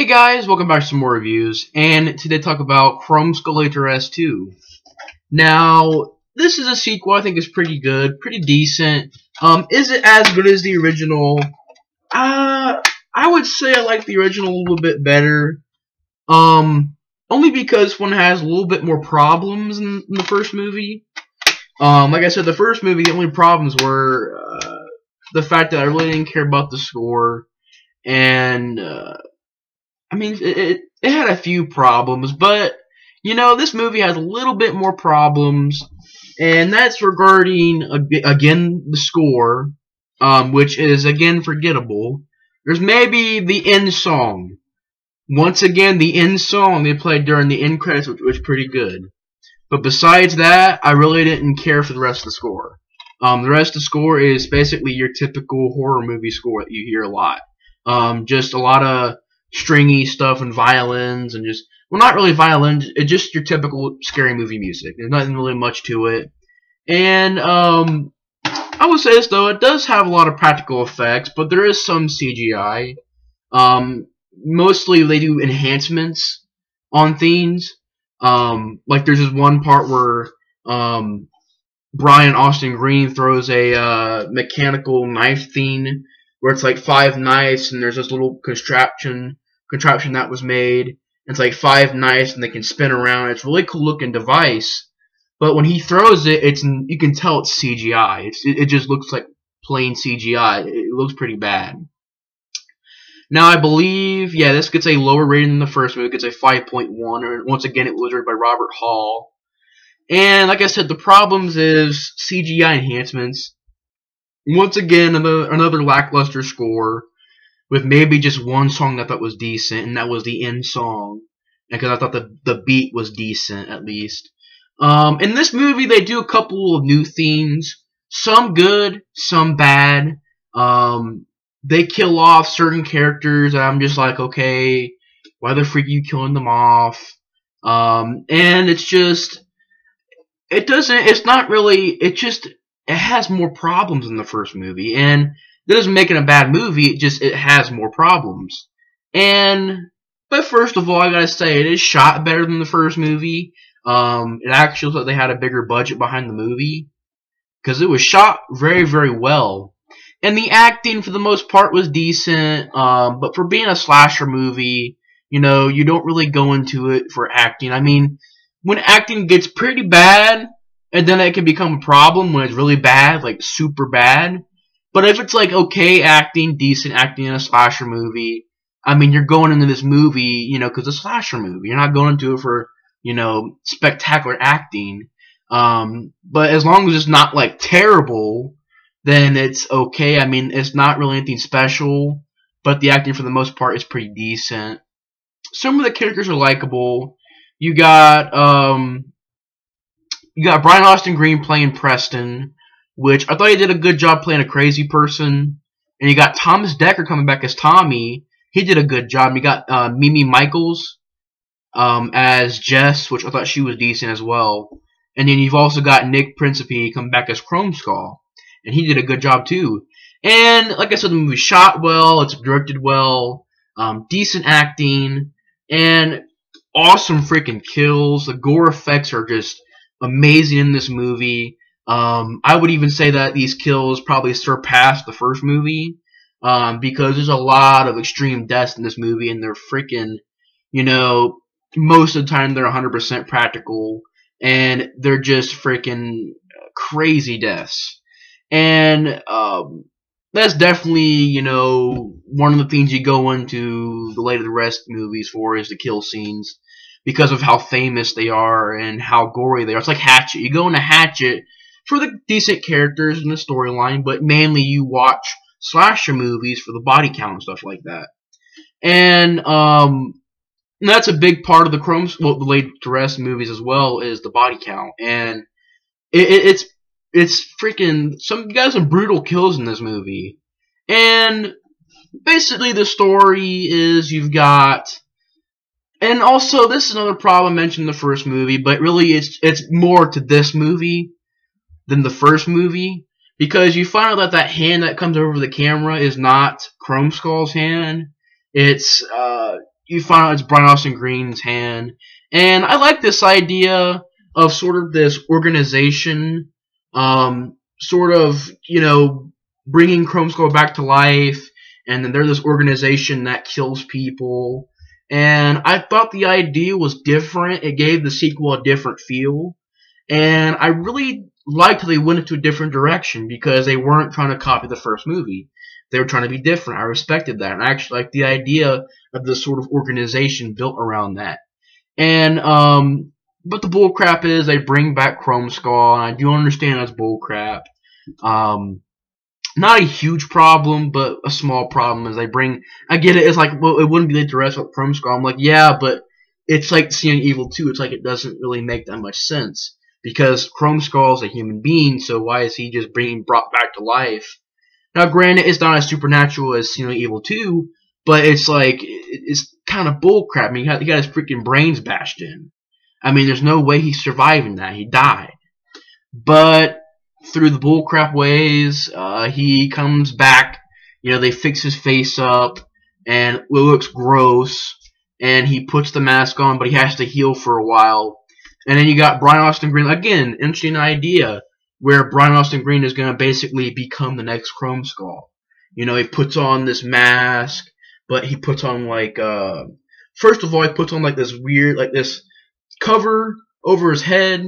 Guys, welcome back to some more reviews, and today talk about Chromeskull S2. Now, this is a sequel I think is pretty good, pretty decent. Is it as good as the original? I would say I like the original a little bit better. Only because one has a little bit more problems in the first movie. Like I said, the first movie, the only problems were the fact that I really didn't care about the score, and I mean, it had a few problems, but, you know, this movie has a little bit more problems, and that's regarding, again, the score, which is, again, forgettable. There's maybe the end song. Once again, the end song they played during the end credits, which was pretty good. But besides that, I really didn't care for the rest of the score. The rest of the score is basically your typical horror movie score that you hear a lot. Just a lot of stringy stuff and violins and just, well, not really violins, it's just your typical scary movie music. There's nothing really much to it. And I would say this though, it does have a lot of practical effects, but there is some CGI. Mostly they do enhancements on things. Like there's this one part where Brian Austin Green throws a mechanical knife thing where it's like 5 knives and there's this little contraption that was made. It's like 5 knives and they can spin around. It's a really cool looking device, but when he throws it, you can tell it's CGI. It just looks like plain CGI. It looks pretty bad. Now I believe, yeah, this gets a lower rating than the first movie. It gets a 5.1. And once again, it was written by Robert Hall. And like I said, the problems is CGI enhancements. Once again, another lackluster score with maybe just one song that I thought was decent, and that was the end song, because I thought the beat was decent at least. In this movie, they do a couple of new themes, some good, some bad. They kill off certain characters, and I'm just like, okay, why the freak are you killing them off? And it's just, it has more problems than the first movie, and that doesn't make it a bad movie, it has more problems. But first of all, I gotta say, it is shot better than the first movie. It actually looks like they had a bigger budget behind the movie, because it was shot very, very well. And the acting, for the most part, was decent, but for being a slasher movie, you know, you don't really go into it for acting. I mean, when acting gets pretty bad, and then it can become a problem when it's really bad, like super bad. But if it's like okay acting, decent acting in a slasher movie, I mean, you're going into this movie, you know, because it's a slasher movie. You're not going into it for, you know, spectacular acting. But as long as it's not like terrible, then it's okay. I mean, it's not really anything special, but the acting for the most part is pretty decent. Some of the characters are likable. You got Brian Austin Green playing Preston, which I thought he did a good job playing a crazy person. And you got Thomas Dekker coming back as Tommy. He did a good job. You got Mimi Michaels as Jess, which I thought she was decent as well. And then you've also got Nick Principe coming back as Chromeskull, and he did a good job too. And like I said, the movie shot well, it's directed well, decent acting, and awesome freaking kills. The gore effects are just amazing in this movie. I would even say that these kills probably surpass the first movie, because there's a lot of extreme deaths in this movie, and they're freaking, you know, most of the time they're 100% practical, and they're just freaking crazy deaths. And that's definitely, you know, one of the things you go into the later the rest movies for is the kill scenes, because of how famous they are and how gory they are. It's like Hatchet. You go into Hatchet for the decent characters and the storyline, but mainly you watch slasher movies for the body count and stuff like that. And that's a big part of the the later rest movies as well, is the body count. And it's freaking, you got some brutal kills in this movie. And basically the story is you've got, and also this is another problem I mentioned in the first movie, but really it's more to this movie than the first movie, because you find out that hand that comes over the camera is not Chromeskull's hand. It's you find out it's Brian Austin Green's hand. And I like this idea of sort of this organization, sort of, bringing Chromeskull back to life, and then they're this organization that kills people. And I thought the idea was different. It gave the sequel a different feel. And I really liked how they went into a different direction because they weren't trying to copy the first movie. They were trying to be different. I respected that. And I actually liked the idea of this sort of organization built around that. And, but the bullcrap is they bring back Chromeskull, and I do understand that's bullcrap. Not a huge problem, but a small problem is I get it, it's like, well, it wouldn't be like the rest of Chromeskull. I'm like, yeah, but it's like seeing Evil 2. It's like it doesn't really make that much sense. Because Chromeskull is a human being, so why is he just being brought back to life? Now, granted, it's not as supernatural as Evil 2, but it's like, it's kind of bullcrap. I mean, he got his freaking brains bashed in. I mean, there's no way he's surviving that. He died. But through the bullcrap ways, he comes back. They fix his face up, and it looks gross. And he puts the mask on, but he has to heal for a while. And then you got Brian Austin Green. Again, interesting idea, where Brian Austin Green is going to basically become the next Chromeskull. He puts on this mask, but he puts on first of all, he puts on this weird, this cover over his head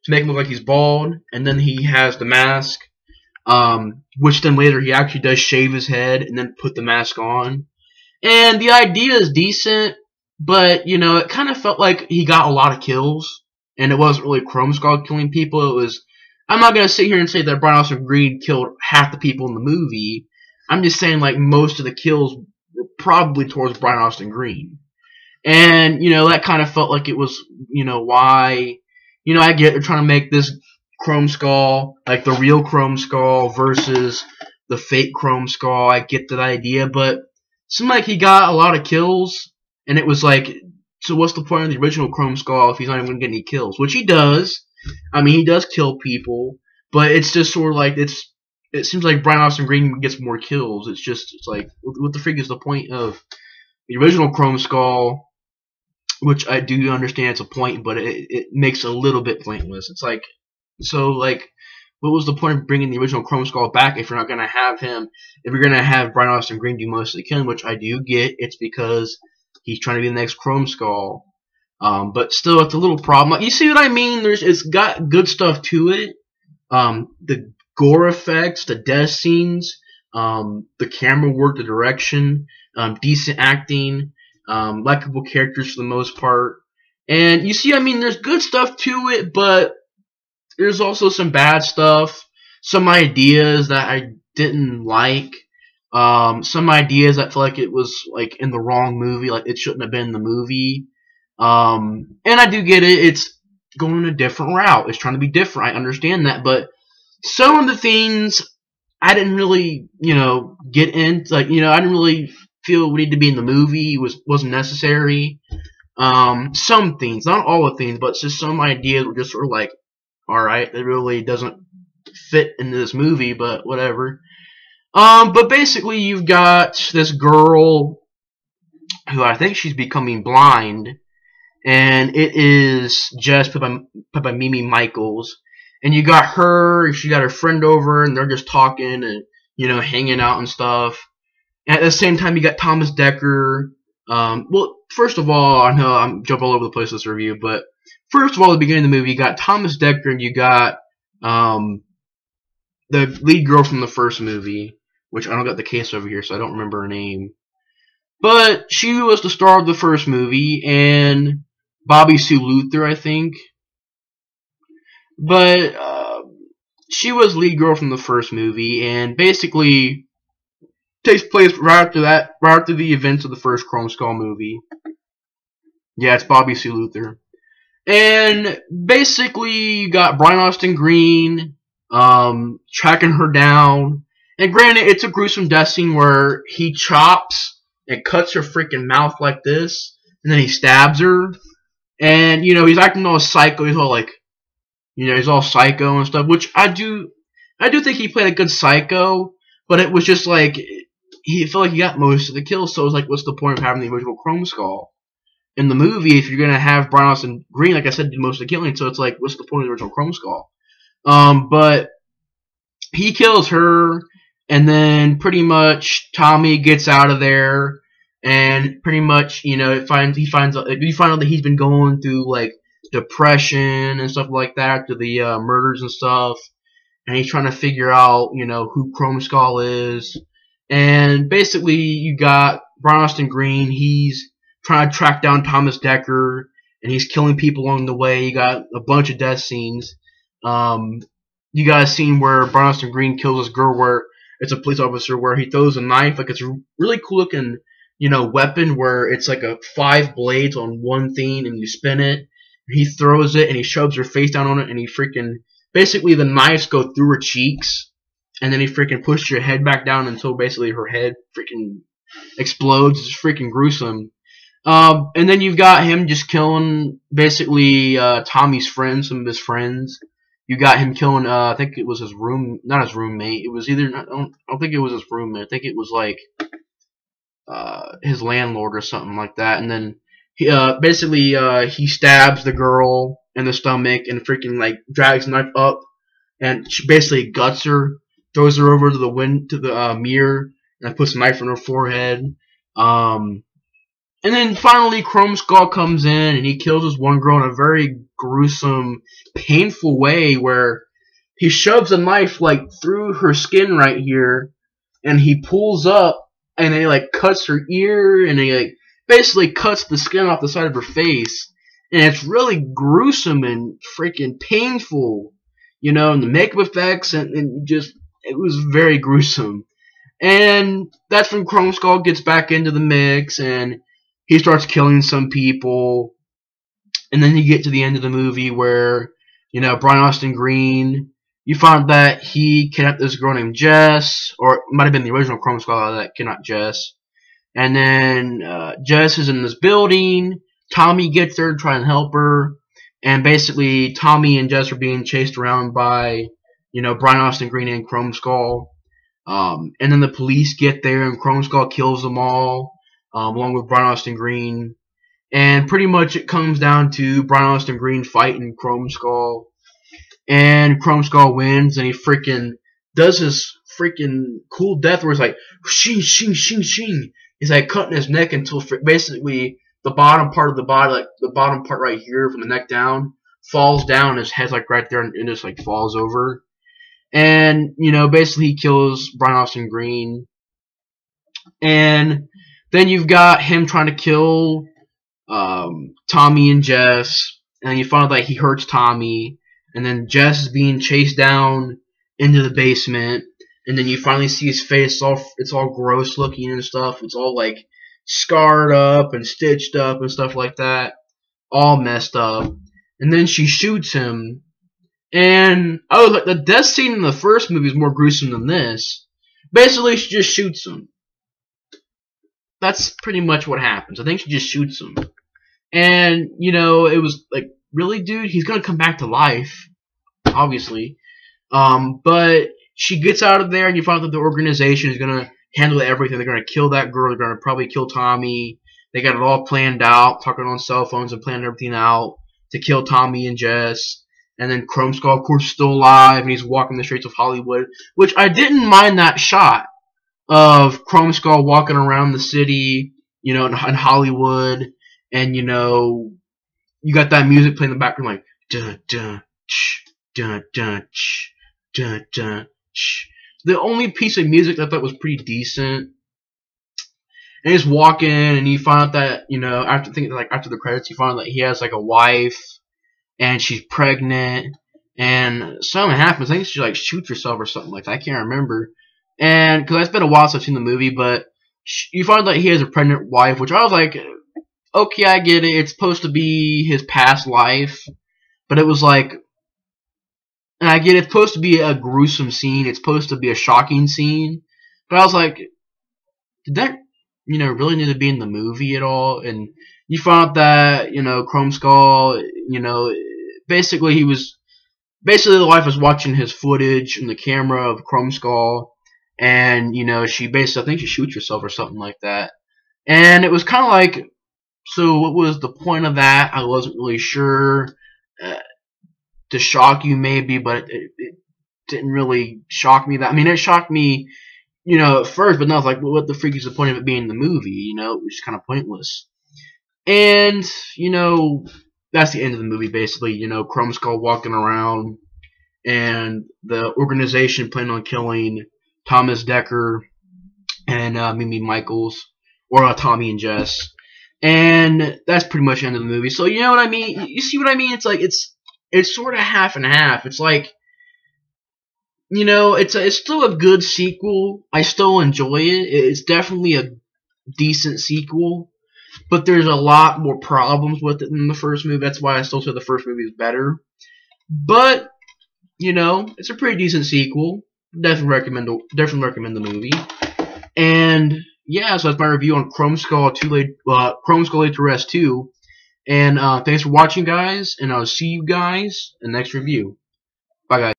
to make him look like he's bald, and then he has the mask, which then later he actually does shave his head and then put the mask on. And the idea is decent, but, it kind of felt like he got a lot of kills, and it wasn't really Chromeskull killing people. It was, I'm not going to sit here and say that Brian Austin Green killed half the people in the movie. I'm just saying, most of the kills were probably towards Brian Austin Green. And, that kind of felt like it was, why, I get they're trying to make this Chromeskull, like the real Chromeskull versus the fake Chromeskull. I get that idea, but it seemed like he got a lot of kills, and it was like, so what's the point of the original Chromeskull if he's not even going to get any kills? Which he does. I mean, he does kill people, but it's just sort of like, it seems like Brian Austin Green gets more kills. It's like, what the freak is the point of the original Chromeskull? Which I do understand it's a point, but it makes it a little bit pointless. It's like, so what was the point of bringing the original Chromeskull back if you're not going to have him, if you're going to have Brian Austin Green do most of the killing, which I do get. It's because he's trying to be the next Chromeskull. But still, it's a little problem. You see what I mean? It's got good stuff to it. The gore effects, the death scenes, the camera work, the direction, decent acting, likable characters for the most part. And you see, I mean, there's good stuff to it, but there's also some bad stuff. Some ideas that I didn't like. Some ideas that feel like it was in the wrong movie, like it shouldn't have been in the movie. And I do get it. It's going a different route. It's trying to be different. I understand that, but some of the things I didn't really, get into. I didn't really feel we need to be in the movie. It wasn't necessary. Some things, not all the things, but just some ideas were just sort of like, all right, it really doesn't fit into this movie, but whatever. But basically, you've got this girl who I think she's becoming blind, and it is just played by Mimi Michaels. And you got her, she got her friend over, and they're just talking and, hanging out and stuff. And at the same time, you got Thomas Dekker. Well, first of all, I know I'm jumping all over the place with this review, but first of all, at the beginning of the movie, you got Thomas Dekker and you got the lead girl from the first movie, which I don't got the case over here, so I don't remember her name. But she was the star of the first movie, and Bobby Sue Luther, I think. But she was lead girl from the first movie, and basically takes place right after the events of the first Chromeskull movie. Yeah, it's Bobby Sue Luther. And basically, you got Brian Austin Green tracking her down. And granted, it's a gruesome death scene where he chops and cuts her freaking mouth like this, and then he stabs her. And, he's acting all psycho. He's all he's all psycho and stuff, which I do think he played a good psycho, but it was just he felt like he got most of the kills. So it was like, what's the point of having the original Chromeskull in the movie if you're gonna have Brian Austin Green, like I said, do most of the killing? So it's like, what's the point of the original Chromeskull? But he kills her, and then pretty much Tommy gets out of there, and pretty much, you know, we find out that he's been going through like depression and stuff like that after the murders and stuff, and he's trying to figure out, you know, who Chromeskull is, and basically you got Brian Austin Green. He's trying to track down Thomas Decker, and he's killing people along the way. You got a bunch of death scenes. You got a scene where Brian Austin Green kills this girl where it's a police officer where he throws a knife. Like, it's a really cool looking, you know, weapon where it's like 5 blades on one thing and you spin it. He throws it and he shoves her face down on it, and he freaking, basically the knives go through her cheeks, and then he freaking pushes her head back down until basically her head freaking explodes. It's freaking gruesome. And then you've got him just killing basically Tommy's friends, some of his friends. You got him killing, I think it was his not his roommate. It was either, I don't think it was his roommate. I think it was like his landlord or something like that. And then he, basically he stabs the girl in the stomach and freaking like drags the knife up, and she basically guts her, throws her over to the mirror, and puts a knife on her forehead. And then finally, Chromeskull comes in and he kills this one girl in a very gruesome, painful way where he shoves a knife like through her skin right here, and he pulls up and he like cuts her ear, and he like basically cuts the skin off the side of her face, and it's really gruesome and freaking painful, you know, and the makeup effects and just, it was very gruesome. And that's when Chromeskull gets back into the mix, and he starts killing some people, and then you get to the end of the movie where, you know, Brian Austin Green, you find that he kidnapped this girl named Jess, or it might have been the original Chromeskull that kidnapped Jess. And then Jess is in this building. Tommy gets there to try and help her, and basically Tommy and Jess are being chased around by, you know, Brian Austin Green and Chromeskull. And then the police get there, and Chromeskull kills them all, along with Brian Austin Green. And pretty much it comes down to Brian Austin Green fighting Chromeskull. And Chromeskull wins, and he freaking does his freaking cool death where it's like, shing, shing, shing, shing. He's like cutting his neck until basically the bottom part of the body, like the bottom part right here from the neck down, falls down, and his head's like right there, and just like falls over. And, you know, basically he kills Brian Austin Green. And then you've got him trying to kill Tommy and Jess, and you find out that he hurts Tommy, and then Jess is being chased down into the basement, and then you finally see his face. It's all gross looking and stuff. It's all like scarred up and stitched up and stuff like that, all messed up. And then she shoots him, and I was like, the death scene in the first movie is more gruesome than this. Basically, she just shoots him. That's pretty much what happens. I think she just shoots him. And, you know, it was like, really, dude? He's gonna come back to life, obviously. But she gets out of there, and you find that the organization is gonna handle everything. They're gonna kill that girl. They're gonna probably kill Tommy. They got it all planned out, talking on cell phones and planning everything out to kill Tommy and Jess. And then Chromeskull, of course, is still alive, and he's walking the streets of Hollywood, which I didn't mind that shot of Chromeskull walking around the city, you know, in Hollywood, and, you know, you got that music playing in the background, like, dun, dun, ch, dun, dun, ch, dun, dun, ch. The only piece of music that I thought was pretty decent. And he's walking, and you find out that, you know, after the credits, you find out that he has, like, a wife, and she's pregnant, and something happens. I think she, like, shoots herself or something like that. I can't remember. And, because it's been a while since I've seen the movie, but you find out that he has a pregnant wife, which I was like, okay, I get it. It's supposed to be his past life, but it was like, and I get it's supposed to be a gruesome scene. It's supposed to be a shocking scene, but I was like, did that, you know, really need to be in the movie at all? And you find out that, you know, Chromeskull, you know, basically the wife was watching his footage in the camera of Chromeskull, and you know, she basically, I think she shoots herself or something like that. And it was kind of like, so what was the point of that? I wasn't really sure. Uh, to shock you maybe, but it didn't really shock me that. I mean, it shocked me, you know, at first, but now it's like, well, what the freak is the point of it being in the movie? You know, it was kind of pointless. And you know, that's the end of the movie basically. You know, Chromeskull walking around, and the organization planning on killing Thomas Dekker and Mimi Michaels, or Tommy and Jess. And that's pretty much the end of the movie. So you know what I mean? You see what I mean? It's like it's sort of half and half. It's like, you know, it's still a good sequel. I still enjoy it. It's definitely a decent sequel, but there's a lot more problems with it than the first movie. That's why I still say the first movie is better. But you know, it's a pretty decent sequel. Definitely recommend the movie. And yeah, so that's my review on Chromeskull Chromeskull H2S 2. And thanks for watching, guys, and I'll see you guys in the next review. Bye, guys.